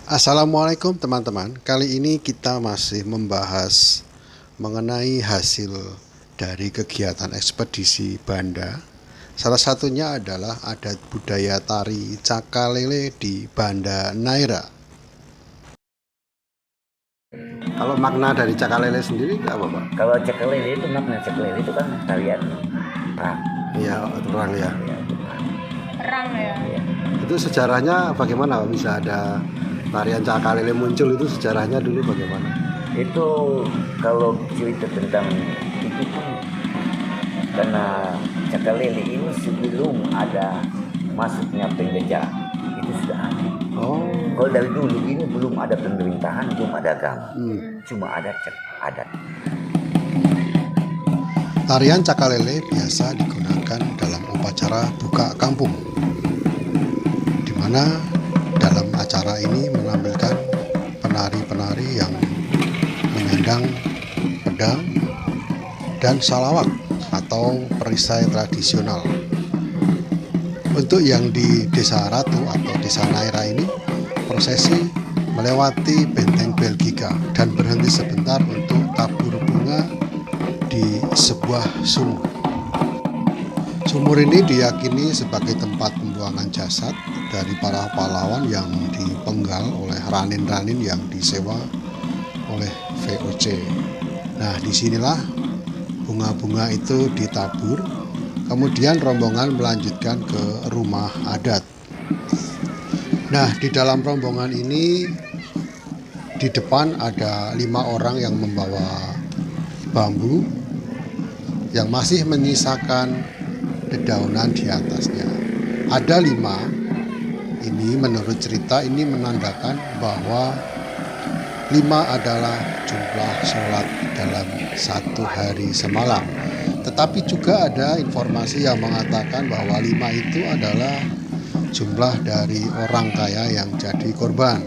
Assalamualaikum teman-teman. Kali ini kita masih membahas mengenai hasil dari kegiatan ekspedisi Banda. Salah satunya adalah adat budaya tari Cakalele di Banda Naira. Kalau makna dari Cakalele sendiri apa, Pak? Kalau cekelele itu makna cekelele itu kan tarian perang. Iya, orang ya. Perang ya. Ya. Itu sejarahnya bagaimana bisa ada tarian Cakalele muncul, itu sejarahnya dulu bagaimana? Itu kalau cerita tentang itu pun karena cekelele ini sebelum ada masuknya penjajah itu sudah ada. Oh, Kalau dari dulu ini belum ada pemerintahan, belum ada agama, cuma ada adat. tarian Cakalele biasa digunakan dalam upacara buka kampung, di mana dalam acara ini menampilkan penari-penari yang menyandang pedang dan salawat atau perisai tradisional. Untuk yang di Desa Ratu atau Desa Naira ini, prosesi melewati benteng Belgika dan berhenti sebentar untuk tabur bunga di sebuah sumur. Sumur ini diyakini sebagai tempat pembuangan jasad dari para pahlawan yang dipenggal oleh ranin-ranin yang disewa oleh VOC. Nah, disinilah bunga-bunga itu ditabur, kemudian rombongan melanjutkan ke rumah adat. Nah, di dalam rombongan ini di depan ada 5 orang yang membawa bambu yang masih menyisakan dedaunan di atasnya. Ada 5. Ini menurut cerita ini menandakan bahwa 5 adalah jumlah sholat dalam satu hari semalam. Tetapi juga ada informasi yang mengatakan bahwa 5 itu adalah jumlah dari orang kaya yang jadi korban.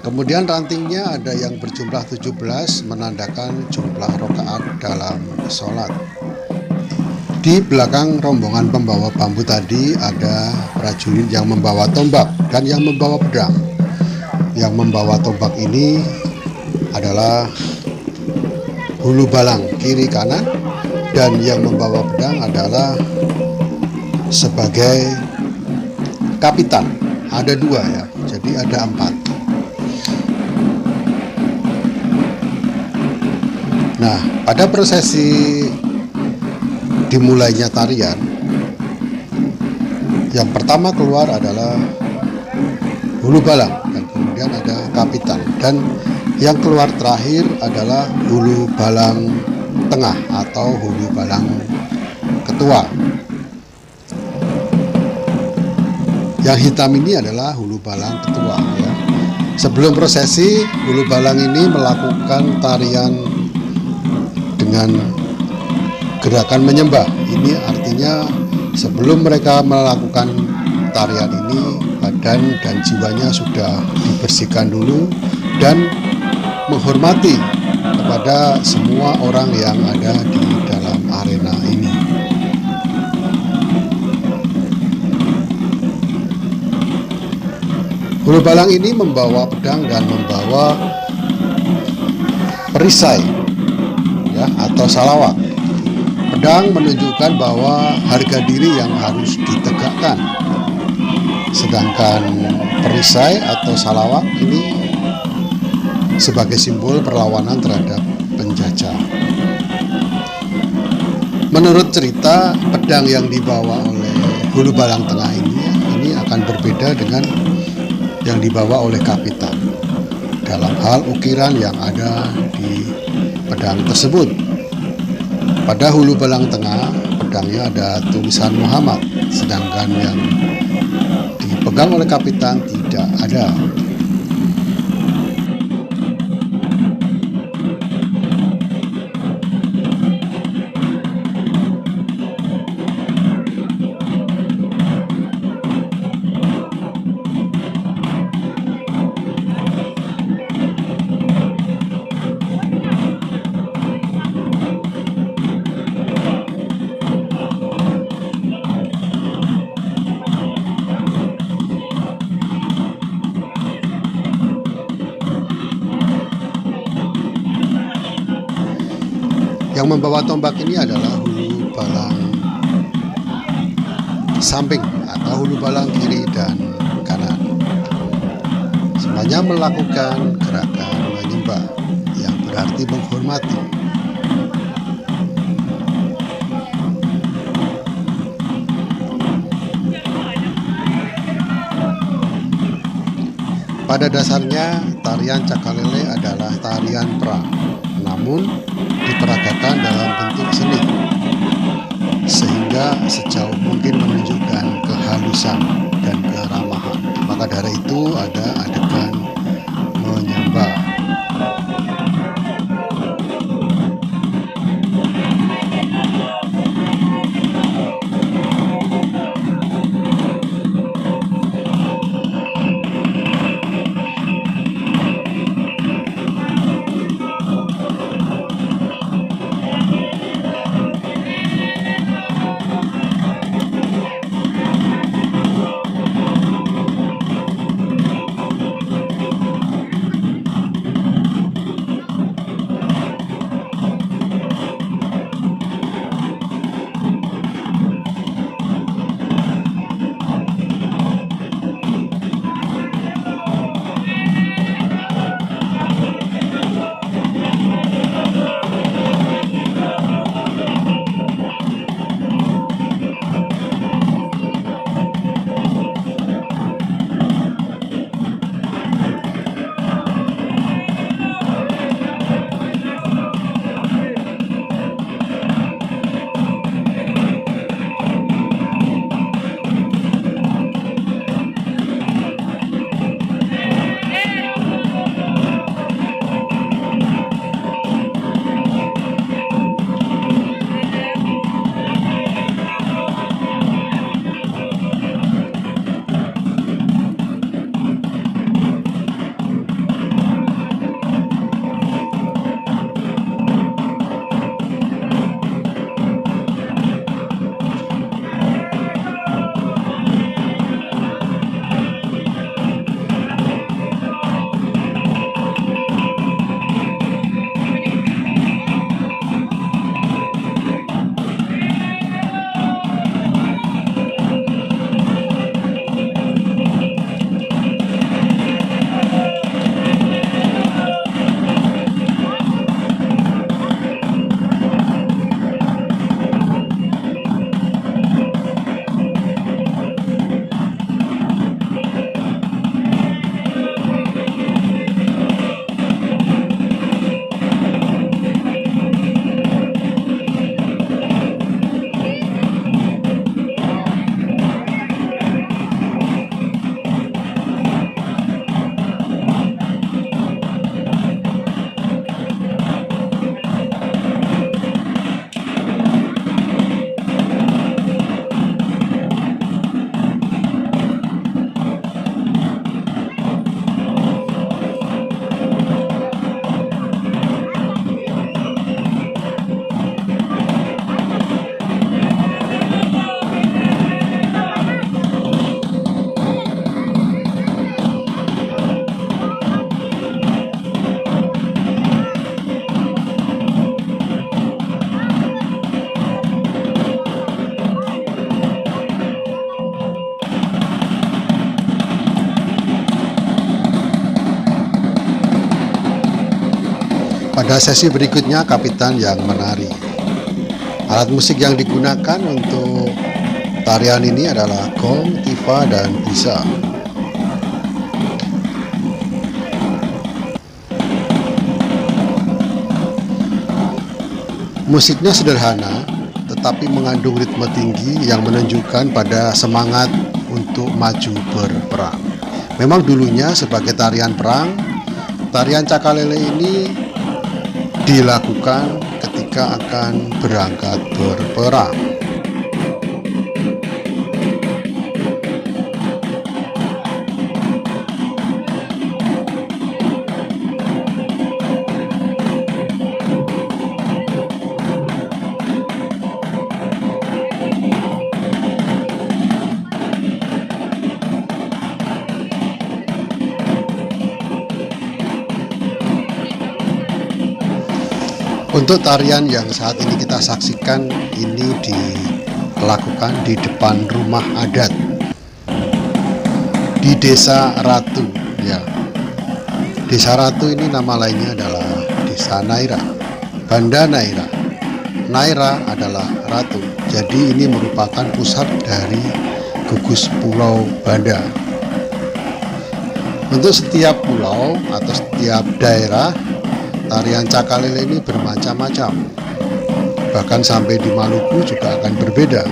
Kemudian rantingnya ada yang berjumlah 17, menandakan jumlah rakaat dalam sholat. Di belakang rombongan pembawa bambu tadi ada prajurit yang membawa tombak dan yang membawa pedang. Yang membawa tombak ini adalah hulu balang kiri kanan, dan yang membawa pedang adalah sebagai kapitan. Ada 2 ya, jadi ada 4. Nah, pada prosesi dimulainya tarian, yang pertama keluar adalah hulu balang dan kemudian ada kapitan, dan yang keluar terakhir adalah hulu balang tengah atau hulu balang ketua. Yang hitam ini adalah hulu balang ketua ya. Sebelum prosesi, hulu balang ini melakukan tarian dengan gerakan menyembah. Ini artinya sebelum mereka melakukan tarian ini, badan dan jiwanya sudah dibersihkan dulu dan menghormati kepada semua orang yang ada di dalam arena ini. Hulu balang ini membawa pedang dan membawa perisai ya, atau salawat. Pedang menunjukkan bahwa harga diri yang harus ditegakkan, sedangkan perisai atau salawat ini sebagai simbol perlawanan terhadap penjajah. Menurut cerita, pedang yang dibawa oleh hulu balang tengah ini akan berbeda dengan yang dibawa oleh kapitan dalam hal ukiran yang ada di pedang tersebut. Pada hulu balang tengah, pedangnya ada tulisan Muhammad, sedangkan yang dipegang oleh kapitan tidak ada. Yang membawa tombak ini adalah hulu balang samping atau hulu balang kiri dan kanan. Semuanya melakukan gerakan menyembah yang berarti menghormati. Pada dasarnya, tarian Cakalele adalah tarian perang, namun diperagakan dalam bentuk seni, sehingga sejauh mungkin menunjukkan kehalusan dan keramahan. Maka dari itu ada adegan menyembah. Pada sesi berikutnya, kapitan yang menari. Alat musik yang digunakan untuk tarian ini adalah gong, tifa, dan bisa. Musiknya sederhana, tetapi mengandung ritme tinggi yang menunjukkan pada semangat untuk maju berperang. Memang dulunya sebagai tarian perang, tarian Cakalele ini dilakukan ketika akan berangkat berperang. Untuk tarian yang saat ini kita saksikan ini dilakukan di depan rumah adat di Desa Ratu ya. Desa Ratu ini nama lainnya adalah Desa Naira, Banda Naira. Naira adalah ratu. Jadi ini merupakan pusat dari gugus Pulau Banda. Untuk setiap pulau atau setiap daerah, tarian Cakalele ini bermacam-macam. Bahkan sampai di Maluku juga akan berbeda.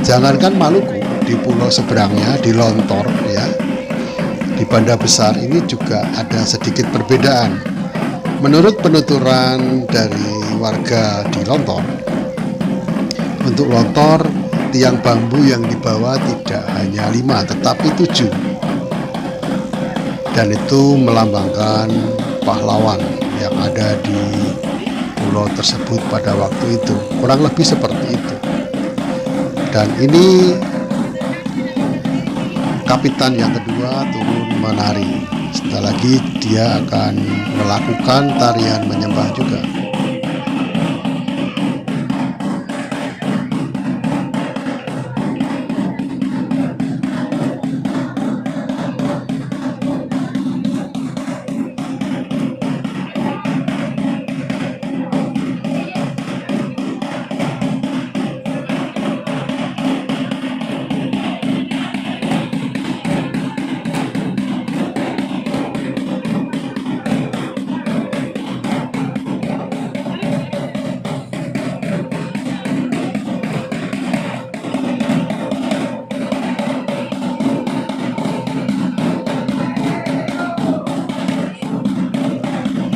Jangankan Maluku, di pulau seberangnya, di Lontor ya, di Banda Besar ini juga ada sedikit perbedaan. Menurut penuturan dari warga di Lontor, untuk Lontor tiang bambu yang dibawa tidak hanya 5 tetapi 7, dan itu melambangkan pahlawan yang ada di pulau tersebut pada waktu itu, kurang lebih seperti itu. Dan ini kapitan yang kedua turun menari. Setelah lagi dia akan melakukan tarian menyembah juga.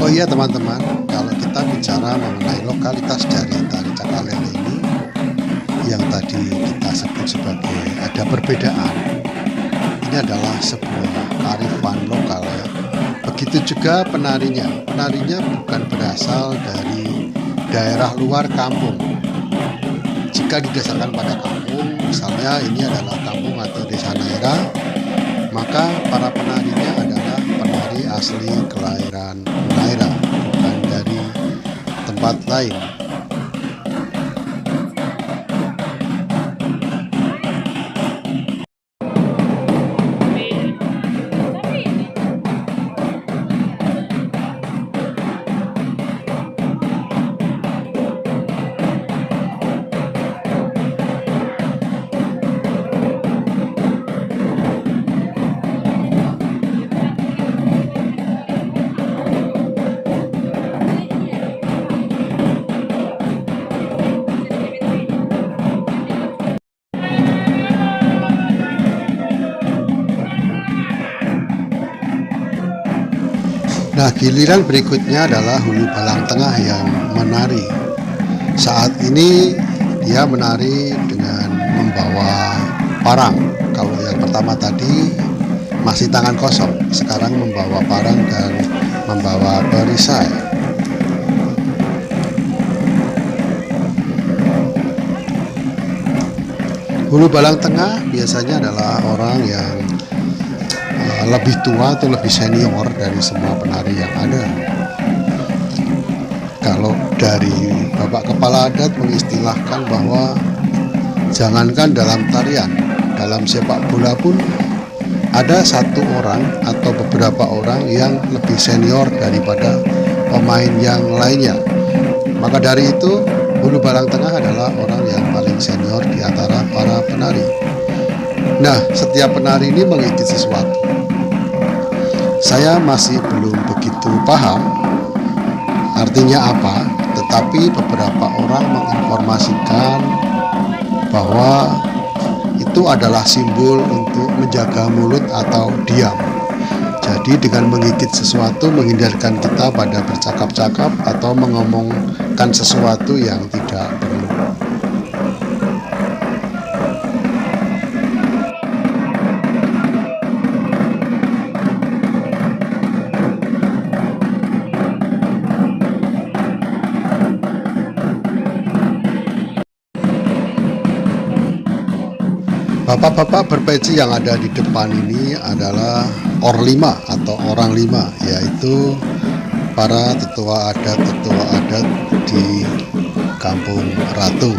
Oh iya teman-teman, kalau kita bicara mengenai lokalitas dari tari Cakalele ini, yang tadi kita sebut sebagai ada perbedaan, ini adalah sebuah kearifan lokal ya. Begitu juga penarinya bukan berasal dari daerah luar kampung. Jika didasarkan pada kampung, misalnya ini adalah kampung atau desa Naira, maka para penarinya adalah penari asli kelahiran Naira, bukan dari tempat lain. Nah, giliran berikutnya adalah Hulu Balang Tengah yang menari. Saat ini dia menari dengan membawa parang. Kalau yang pertama tadi masih tangan kosong, sekarang membawa parang dan membawa perisai. Hulu Balang Tengah biasanya adalah orang yang lebih tua atau lebih senior dari semua penari yang ada. Kalau dari Bapak Kepala Adat mengistilahkan bahwa jangankan dalam tarian, dalam sepak bola pun ada satu orang atau beberapa orang yang lebih senior daripada pemain yang lainnya. Maka dari itu Hulu Balang Tengah adalah orang yang paling senior di antara para penari. Nah, setiap penari ini mengikuti sesuatu. Saya masih belum begitu paham artinya apa, tetapi beberapa orang menginformasikan bahwa itu adalah simbol untuk menjaga mulut atau diam. Jadi dengan menggigit sesuatu menghindarkan kita pada bercakap-cakap atau mengomongkan sesuatu yang tidak perlu. Bapak-bapak berpeci yang ada di depan ini adalah Orlima atau orang lima, yaitu para tetua adat di Kampung Ratu.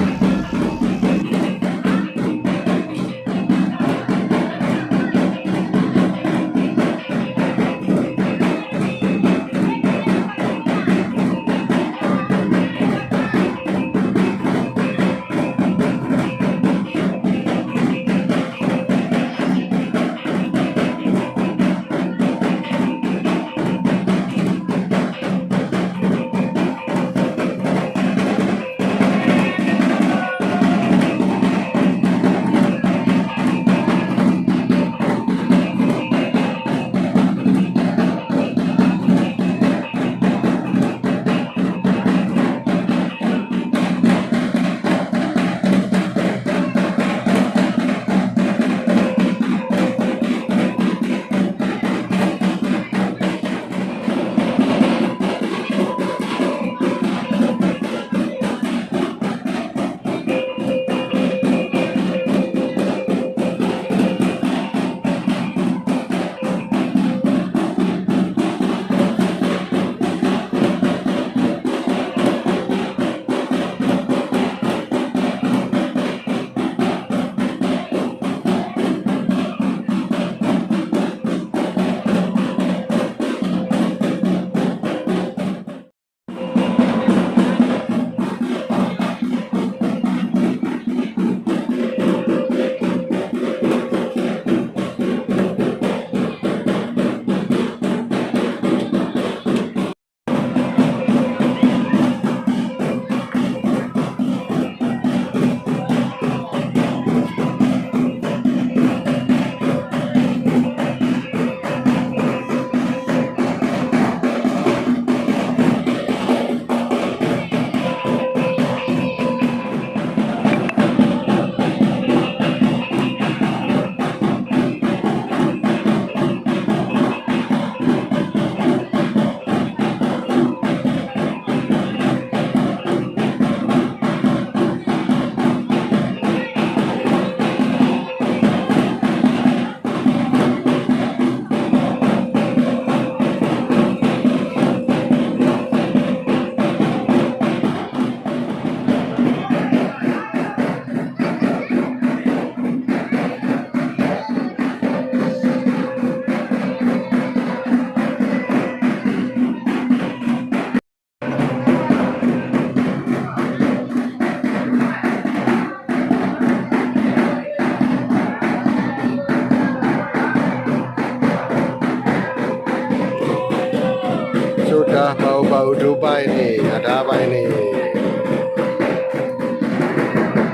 Sudah bau-bau dupa ini. Ada apa ini?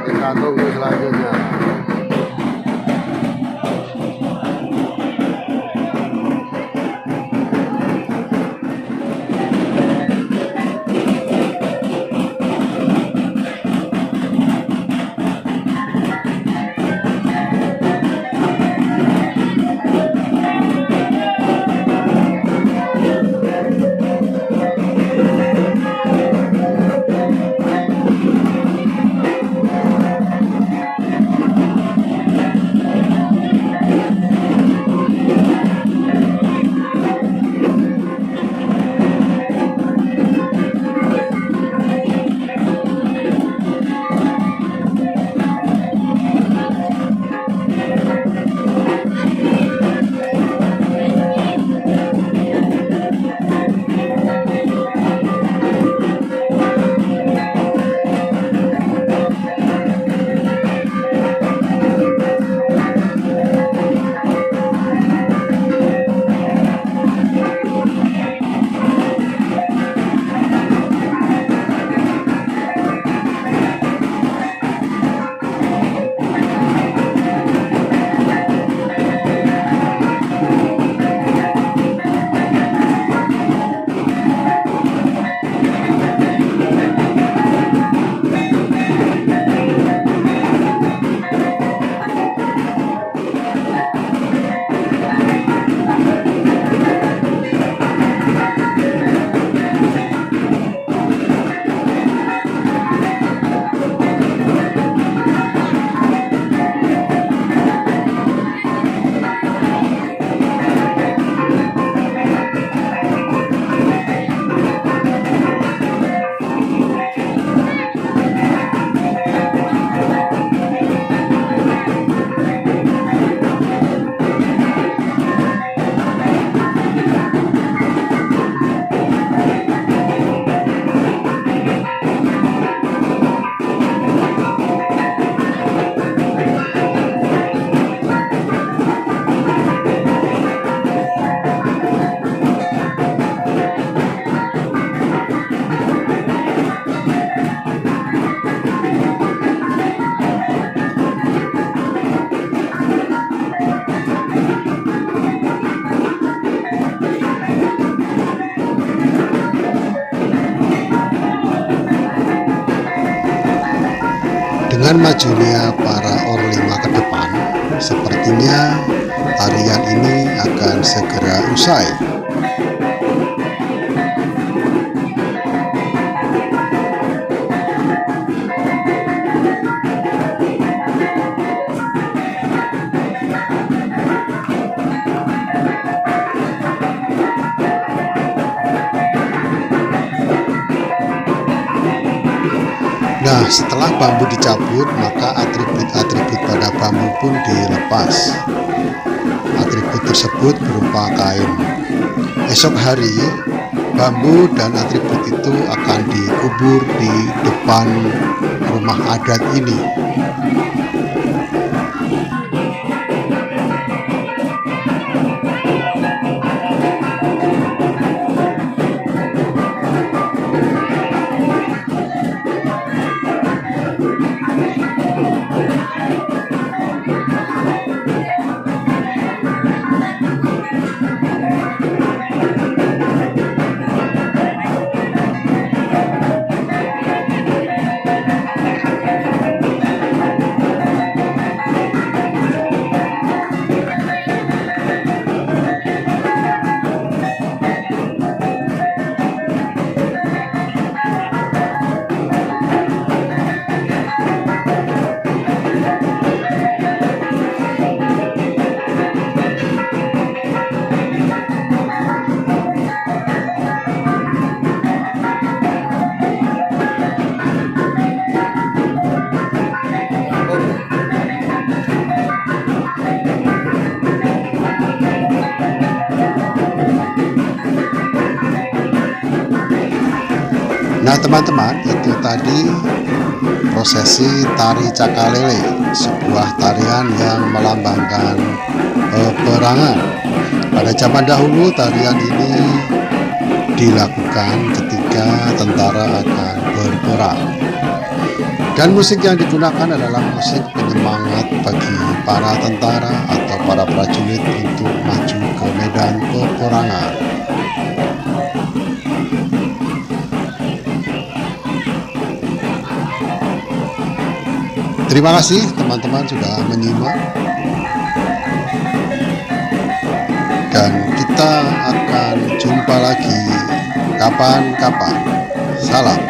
Kita tunggu selanjutnya. Dengan majunya para Orlima ke depan, sepertinya tarian ini akan segera usai. Nah, setelah bambu dicabut, maka atribut-atribut pada bambu pun dilepas. Atribut tersebut berupa kain. Esok hari, bambu dan atribut itu akan dikubur di depan rumah adat ini. Nah teman-teman, itu tadi prosesi tari Cakalele, sebuah tarian yang melambangkan peperangan. Pada zaman dahulu tarian ini dilakukan ketika tentara akan berperang. Dan musik yang digunakan adalah musik penyemangat bagi para tentara atau para prajurit untuk maju ke medan peperangan. Terima kasih teman-teman sudah menyimak, dan kita akan jumpa lagi kapan-kapan. Salam.